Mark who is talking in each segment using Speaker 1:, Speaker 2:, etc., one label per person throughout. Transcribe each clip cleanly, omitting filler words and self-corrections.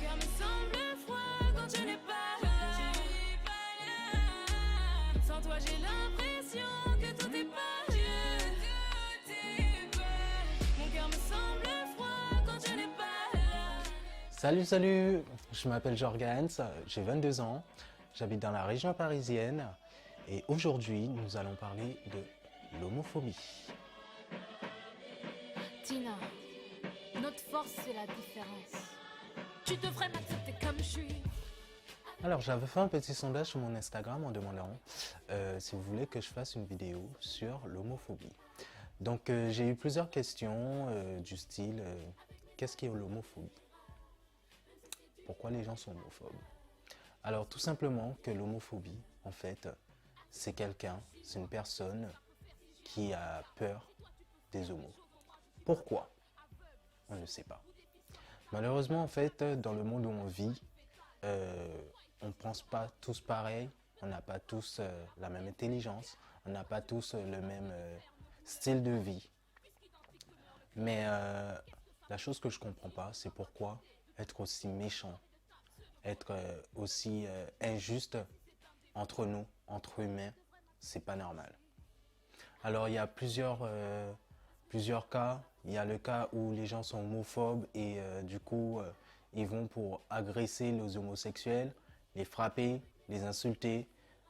Speaker 1: cœur me semble froid quand tu n'es pas là. Sans toi j'ai l'impression que tout est perdu. Mon cœur me semble froid quand tu n'es pas là.
Speaker 2: Salut, je m'appelle Jorgans, j'ai 22 ans, j'habite dans la région parisienne et aujourd'hui nous allons parler de l'homophobie.
Speaker 3: Tina, notre force c'est la différence. Tu devrais m'accepter comme je suis.
Speaker 2: Alors j'avais fait un petit sondage sur mon Instagram en demandant si vous voulez que je fasse une vidéo sur l'homophobie. Donc j'ai eu plusieurs questions du style qu'est-ce qu'est l'homophobie? Pourquoi les gens sont homophobes? Alors tout simplement que l'homophobie, en fait, c'est une personne qui a peur des homos. Pourquoi? On ne sait pas. Malheureusement, en fait, dans le monde où on vit, on ne pense pas tous pareil, on n'a pas tous la même intelligence, on n'a pas tous le même style de vie. Mais la chose que je ne comprends pas, c'est pourquoi être aussi méchant, être aussi injuste entre nous, entre humains, c'est pas normal. Alors il y a plusieurs cas. Il y a le cas où les gens sont homophobes et du coup ils vont pour agresser les homosexuels, les frapper, les insulter,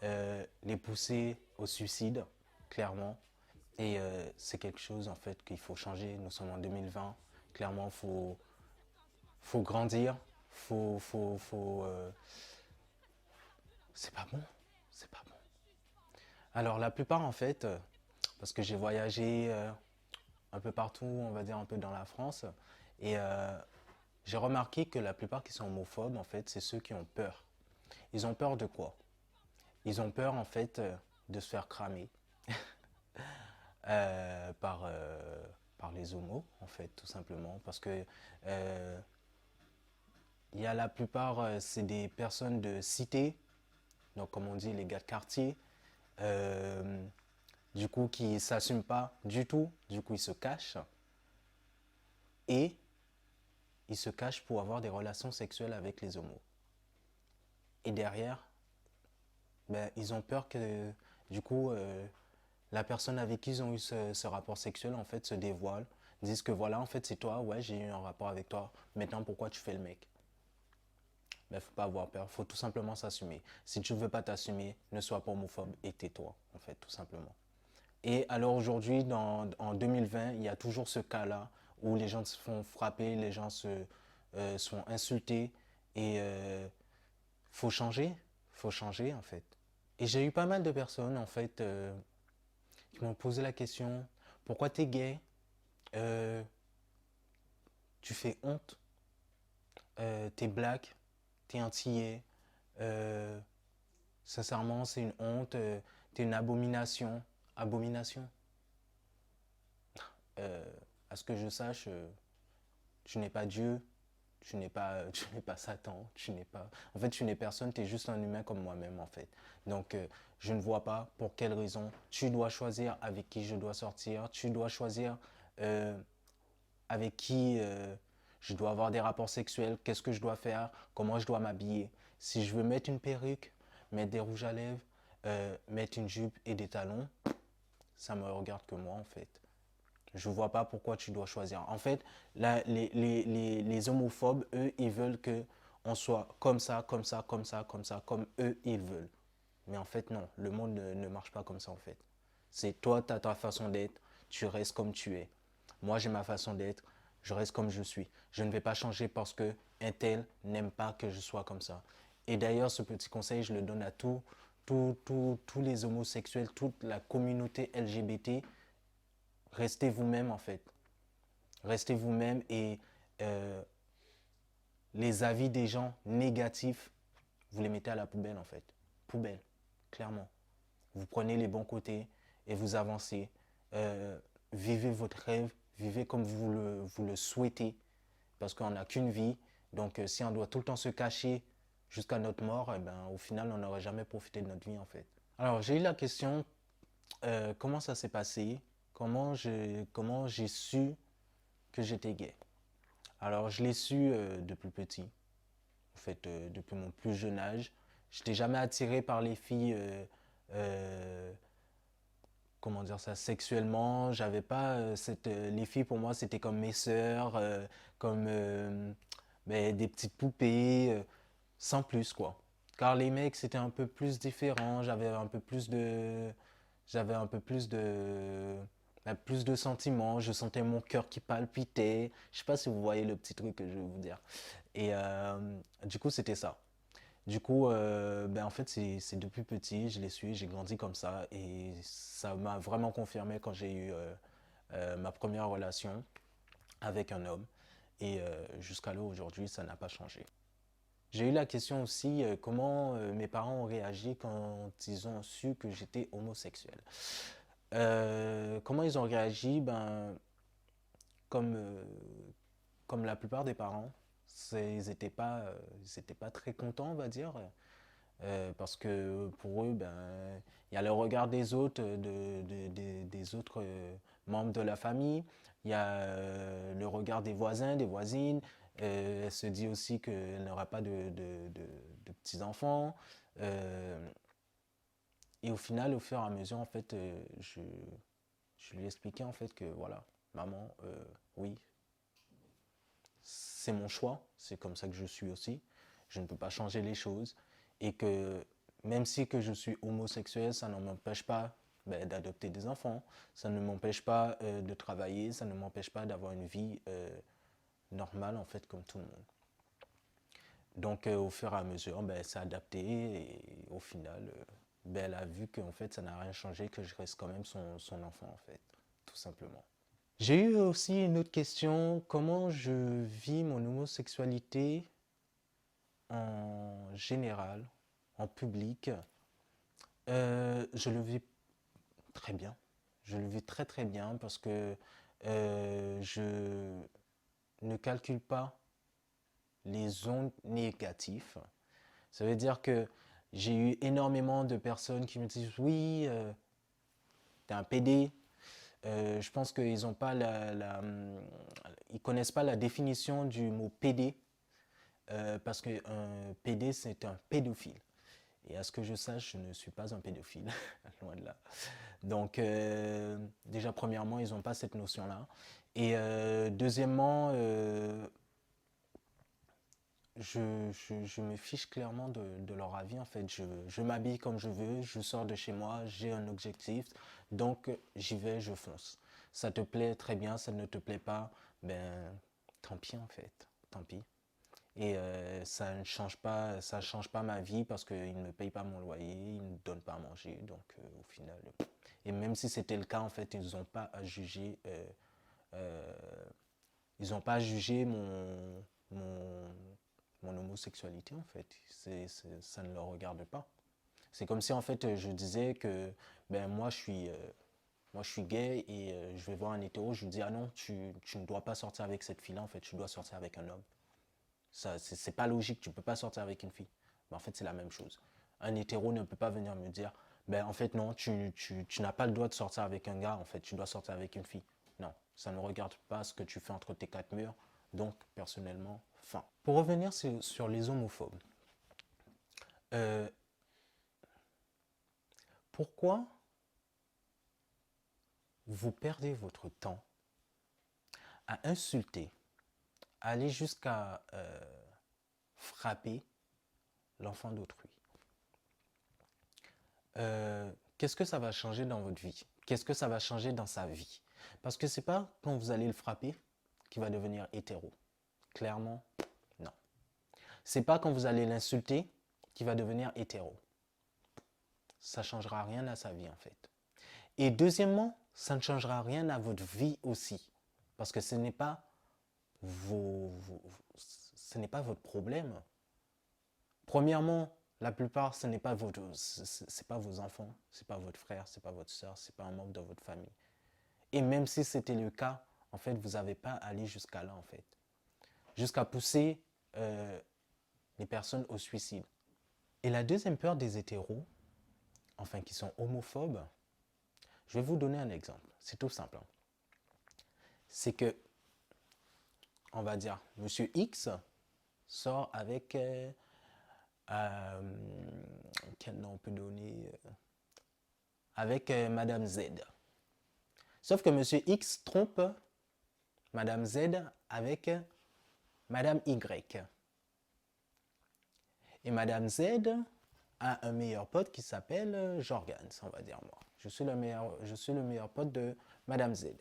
Speaker 2: les pousser au suicide, clairement. Et c'est quelque chose en fait qu'il faut changer. Nous sommes en 2020. Clairement, faut grandir. C'est pas bon. C'est pas bon. Alors la plupart en fait, parce que j'ai voyagé un peu partout, on va dire un peu dans la France, et j'ai remarqué que la plupart qui sont homophobes en fait, c'est ceux qui ont peur. Ils ont peur de quoi? Ils ont peur en fait de se faire cramer par les homos en fait, tout simplement, parce que il y a la plupart, c'est des personnes de cité, donc comme on dit les gars de quartier, du coup qui ne s'assument pas du tout, du coup ils se cachent et ils se cachent pour avoir des relations sexuelles avec les homos. Et derrière, ben, ils ont peur que du coup la personne avec qui ils ont eu ce rapport sexuel en fait se dévoile, disent que voilà en fait c'est toi, ouais j'ai eu un rapport avec toi, maintenant pourquoi tu fais le mec? Ben faut pas avoir peur, faut tout simplement s'assumer. Si tu veux pas t'assumer, ne sois pas homophobe et tais-toi en fait tout simplement. Et alors aujourd'hui, en 2020, il y a toujours ce cas-là où les gens se font frapper, les gens se sont insultés et faut changer en fait. Et j'ai eu pas mal de personnes en fait qui m'ont posé la question, pourquoi t'es gay? Tu fais honte, t'es black, t'es antillais, euh, sincèrement c'est une honte, t'es une abomination. Abomination? À ce que je sache, tu n'es pas Dieu, tu n'es pas Satan, tu n'es pas... En fait, tu n'es personne, tu es juste un humain comme moi-même, en fait. Donc, je ne vois pas pour quelle raison tu dois choisir avec qui je dois sortir, tu dois choisir avec qui je dois avoir des rapports sexuels, qu'est-ce que je dois faire, comment je dois m'habiller. Si je veux mettre une perruque, mettre des rouges à lèvres, mettre une jupe et des talons, ça me regarde que moi, en fait. Je vois pas pourquoi tu dois choisir. En fait, là, les homophobes, eux, ils veulent que on soit comme ça, comme ça, comme ça, comme ça, comme eux, ils veulent. Mais en fait, non, le monde ne marche pas comme ça, en fait. C'est toi, tu as ta façon d'être, tu restes comme tu es. Moi, j'ai ma façon d'être, je reste comme je suis. Je ne vais pas changer parce que un tel n'aime pas que je sois comme ça. Et d'ailleurs, ce petit conseil, je le donne à tous les homosexuels, toute la communauté LGBT. Restez vous-même en fait. Restez vous-même et les avis des gens négatifs, vous les mettez à la poubelle en fait. Poubelle, clairement. Vous prenez les bons côtés et vous avancez. Vivez votre rêve, vivez comme vous le souhaitez. Parce qu'on n'a qu'une vie. Donc si on doit tout le temps se cacher jusqu'à notre mort, eh ben, au final, on n'aurait jamais profité de notre vie en fait. Alors j'ai eu la question, comment ça s'est passé? Comment j'ai su que j'étais gay? Alors, je l'ai su depuis petit. fait, depuis mon plus jeune âge. Je n'étais jamais attiré par les filles, comment dire ça, sexuellement. J'avais pas les filles pour moi c'était comme mes sœurs, comme ben, des petites poupées, sans plus quoi. Car les mecs c'était un peu plus différent, j'avais un peu plus de sentiments, je sentais mon cœur qui palpitait. Je sais pas si vous voyez le petit truc que je vais vous dire. Et du coup c'était ça. Du coup, ben en fait, c'est depuis petit, je l'ai su, j'ai grandi comme ça et ça m'a vraiment confirmé quand j'ai eu ma première relation avec un homme. Et jusqu'à là, aujourd'hui, ça n'a pas changé. J'ai eu la question aussi, comment mes parents ont réagi quand ils ont su que j'étais homosexuel. Comment ils ont réagi? Ben, comme, comme la plupart des parents, ils étaient pas très contents, on va dire. Parce que pour eux, ben, il y a le regard des autres, des autres membres de la famille, il y a le regard des voisins, des voisines. Elle se dit aussi qu'elle n'aura pas de petits-enfants. Et au final, au fur et à mesure, en fait, je lui ai expliqué en fait que voilà, maman, oui, c'est mon choix, c'est comme ça que je suis aussi. Je ne peux pas changer les choses et que même si que je suis homosexuel, ça ne m'empêche pas ben, d'adopter des enfants, ça ne m'empêche pas de travailler, ça ne m'empêche pas d'avoir une vie normale en fait comme tout le monde. Donc au fur et à mesure, ben, elle s'est adaptée et au final, ben, elle a vu qu'en fait ça n'a rien changé, que je reste quand même son enfant en fait, tout simplement. J'ai eu aussi une autre question, comment je vis mon homosexualité en général, en public. Je le vis très bien. Je le vis très très bien parce que je ne calcule pas les ondes négatives. Ça veut dire que j'ai eu énormément de personnes qui me disent oui, t'es un PD. Je pense qu'ils ont pas ils connaissent pas la définition du mot PD parce qu'un PD c'est un pédophile. Et à ce que je sache, je ne suis pas un pédophile, loin de là. Donc, déjà, premièrement, ils n'ont pas cette notion-là. Et deuxièmement, je me fiche clairement de leur avis. En fait, je m'habille comme je veux, je sors de chez moi, j'ai un objectif, donc j'y vais, je fonce. Ça te plaît, très bien, ça ne te plaît pas, ben tant pis en fait, tant pis. Et ça ne change pas ma vie parce qu'ils ne me payent pas mon loyer, ils ne me donnent pas à manger. Donc au final, et même si c'était le cas, en fait, ils n'ont pas à juger, euh, ils n'ont pas à juger mon homosexualité en fait. Ça ne leur regarde pas. C'est comme si en fait je disais que ben moi je suis gay et je vais voir un hétéro, je lui dis ah non, tu ne dois pas sortir avec cette fille-là en fait, tu dois sortir avec un homme. Ça, c'est pas logique, tu peux pas sortir avec une fille. Mais en fait, c'est la même chose. Un hétéro ne peut pas venir me dire, ben en fait non, tu n'as pas le droit de sortir avec un gars, en fait, tu dois sortir avec une fille. Non, ça ne regarde pas ce que tu fais entre tes quatre murs. Donc, personnellement, fin. Pour revenir sur les homophobes, euh, pourquoi vous perdez votre temps à insulter, à aller jusqu'à frapper l'enfant d'autrui? Qu'est-ce que ça va changer dans votre vie? Qu'est-ce que ça va changer dans sa vie? Parce que c'est pas quand vous allez le frapper qu'il va devenir hétéro. Clairement, non. C'est pas quand vous allez l'insulter qu'il va devenir hétéro. Ça changera rien à sa vie en fait. Et deuxièmement, ça ne changera rien à votre vie aussi. Parce que ce n'est pas ce n'est pas votre problème. Premièrement, la plupart, ce n'est pas c'est pas vos enfants, c'est pas votre frère, c'est pas votre soeur, c'est pas un membre de votre famille. Et même si c'était le cas, en fait, vous n'avez pas allé jusqu'à là, en fait, jusqu'à pousser les personnes au suicide. Et la deuxième peur des hétéros, enfin qui sont homophobes, je vais vous donner un exemple. C'est tout simple. Hein. C'est que, on va dire, Monsieur X sort avec... quel nom on peut donner avec Madame Z. Sauf que Monsieur X trompe Madame Z avec Madame Y. Et Madame Z a un meilleur pote qui s'appelle Jorgans, on va dire moi. Je suis le meilleur pote de Madame Z.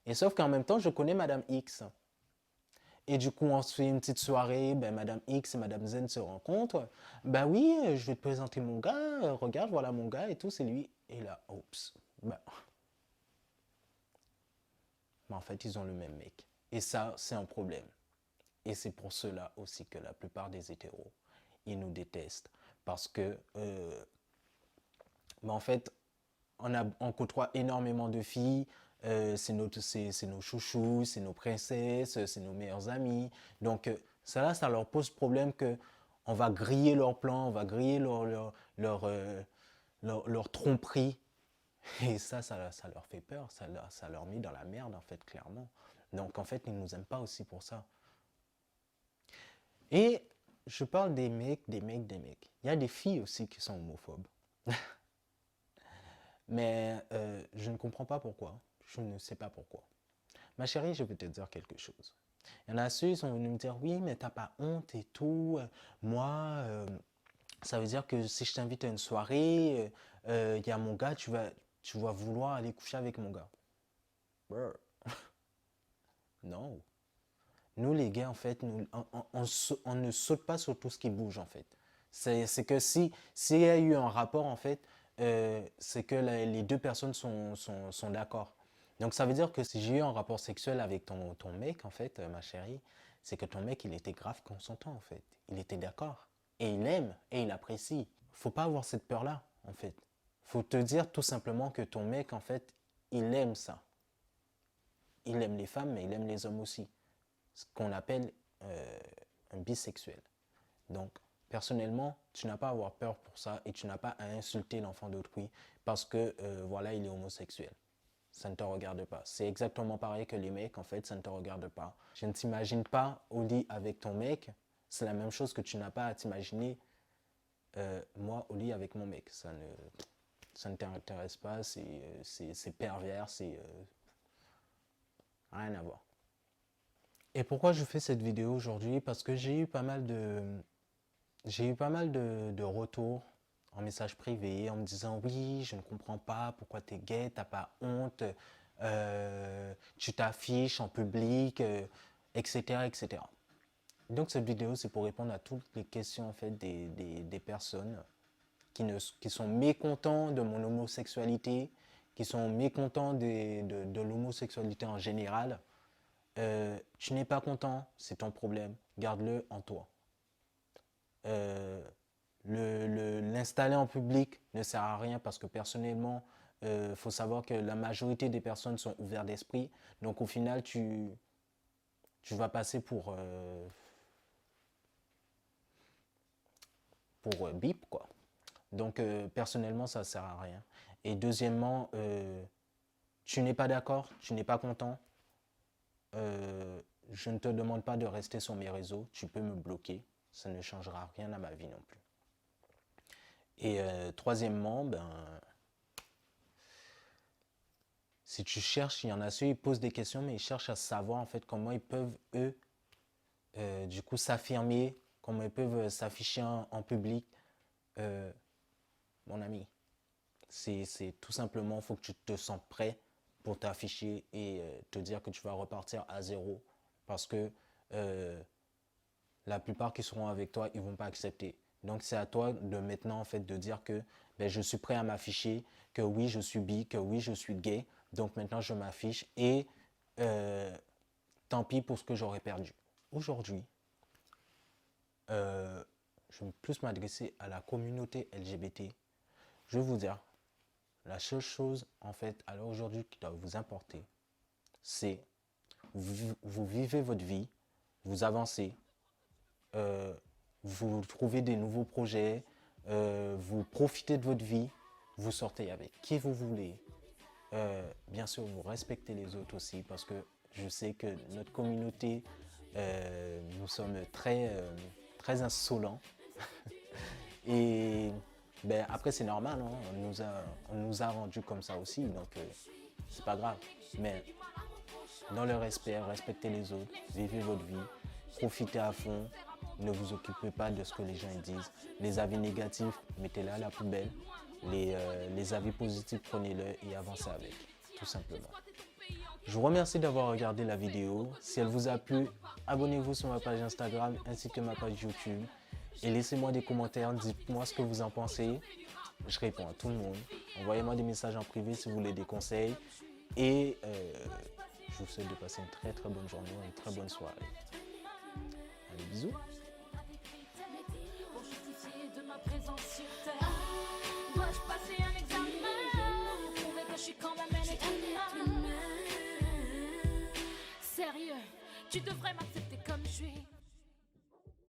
Speaker 2: Et sauf qu'en même temps, je connais Madame X. Et du coup, on se fait une petite soirée, ben, Madame X et Madame Z se rencontrent. Ben oui, je vais te présenter mon gars, regarde, voilà mon gars et tout, c'est lui. Et là, oups, ben en fait, ils ont le même mec. Et ça, c'est un problème. Et c'est pour cela aussi que la plupart des hétéros, ils nous détestent. Parce que, en fait, on côtoie énormément de filles, c'est nos chouchous, c'est nos princesses, c'est nos meilleurs amis. Donc, ça leur pose problème que on va griller leurs plans, on va griller leur tromperie. Et ça leur fait peur, ça leur met dans la merde, en fait, clairement. Donc, en fait, ils ne nous aiment pas aussi pour ça. Et je parle des mecs. Il y a des filles aussi qui sont homophobes. Mais je ne comprends pas pourquoi. Je ne sais pas pourquoi. Ma chérie, je vais te dire quelque chose. Il y en a ceux qui sont venus me dire, oui, mais t'as pas honte et tout. Moi, ça veut dire que si je t'invite à une soirée, il y a mon gars, tu vas vouloir aller coucher avec mon gars. Brr. Non. Nous, les gars, en fait, on ne saute pas sur tout ce qui bouge, en fait. C'est que s'il y a eu un rapport, en fait, c'est que les deux personnes sont d'accord. Donc, ça veut dire que si j'ai eu un rapport sexuel avec ton mec, en fait, ma chérie, c'est que ton mec, il était grave consentant, en fait. Il était d'accord. Et il aime, et il apprécie. Faut pas avoir cette peur-là, en fait. Faut te dire tout simplement que ton mec, en fait, il aime ça. Il aime les femmes, mais il aime les hommes aussi. Ce qu'on appelle un bisexuel. Donc, personnellement, tu n'as pas à avoir peur pour ça et tu n'as pas à insulter l'enfant d'autrui parce que, voilà, il est homosexuel. Ça ne te regarde pas. C'est exactement pareil que les mecs, en fait, ça ne te regarde pas. Je ne t'imagine pas au lit avec ton mec. C'est la même chose que tu n'as pas à t'imaginer moi au lit avec mon mec. Ça ne t'intéresse pas, c'est pervers, c'est rien à voir. Et pourquoi je fais cette vidéo aujourd'hui? Parce que j'ai eu pas mal de retours en message privé en me disant oui, je ne comprends pas pourquoi tu es gay, t'as pas honte, tu t'affiches en public, etc., etc. Donc cette vidéo, c'est pour répondre à toutes les questions en fait des personnes qui sont mécontents de mon homosexualité, qui sont mécontents de l'homosexualité en général. Tu n'es pas content, c'est ton problème, garde-le en toi. L'installer en public ne sert à rien parce que personnellement, faut savoir que la majorité des personnes sont ouvertes d'esprit. Donc au final, tu vas passer pour bip, quoi. Donc personnellement, ça ne sert à rien. Et deuxièmement, tu n'es pas d'accord, tu n'es pas content. Je ne te demande pas de rester sur mes réseaux, tu peux me bloquer, ça ne changera rien à ma vie non plus. Et troisièmement, si tu cherches, il y en a ceux qui posent des questions, mais ils cherchent à savoir en fait comment ils peuvent, eux, du coup s'affirmer, comment ils peuvent s'afficher en public. Mon ami, c'est tout simplement, il faut que tu te sentes prêt pour t'afficher et te dire que tu vas repartir à zéro. Parce que la plupart qui seront avec toi, ils ne vont pas accepter. Donc c'est à toi de maintenant en fait de dire que je suis prêt à m'afficher, que oui je suis bi, que oui je suis gay. Donc maintenant je m'affiche et tant pis pour ce que j'aurais perdu. Aujourd'hui, je vais plus m'adresser à la communauté LGBT. Je vais vous dire, la seule chose en fait à l'heure aujourd'hui qui doit vous importer, c'est vous vivez votre vie, vous avancez, vous trouvez des nouveaux projets, vous profitez de votre vie, vous sortez avec qui vous voulez. Bien sûr, vous respectez les autres aussi parce que je sais que notre communauté Nous sommes très insolents. Et ben, après, c'est normal, hein, on nous a rendus comme ça aussi, donc c'est pas grave. Mais dans le respect, respectez les autres, vivez votre vie, profitez à fond, ne vous occupez pas de ce que les gens disent. Les avis négatifs, mettez-les à la poubelle. Les avis positifs, prenez-les et avancez avec, tout simplement. Je vous remercie d'avoir regardé la vidéo. Si elle vous a plu, abonnez-vous sur ma page Instagram ainsi que ma page YouTube. Et laissez-moi des commentaires, dites-moi ce que vous en pensez. Je réponds à tout le monde. Envoyez-moi des messages en privé si vous voulez des conseils. Et je vous souhaite de passer une très bonne journée, une très bonne soirée. Allez, bisous.
Speaker 3: Pour justifier de ma présence sur terre, dois-je passer un examen? Prouver que je suis quand même un être humain. Sérieux, tu devrais m'accepter comme je suis.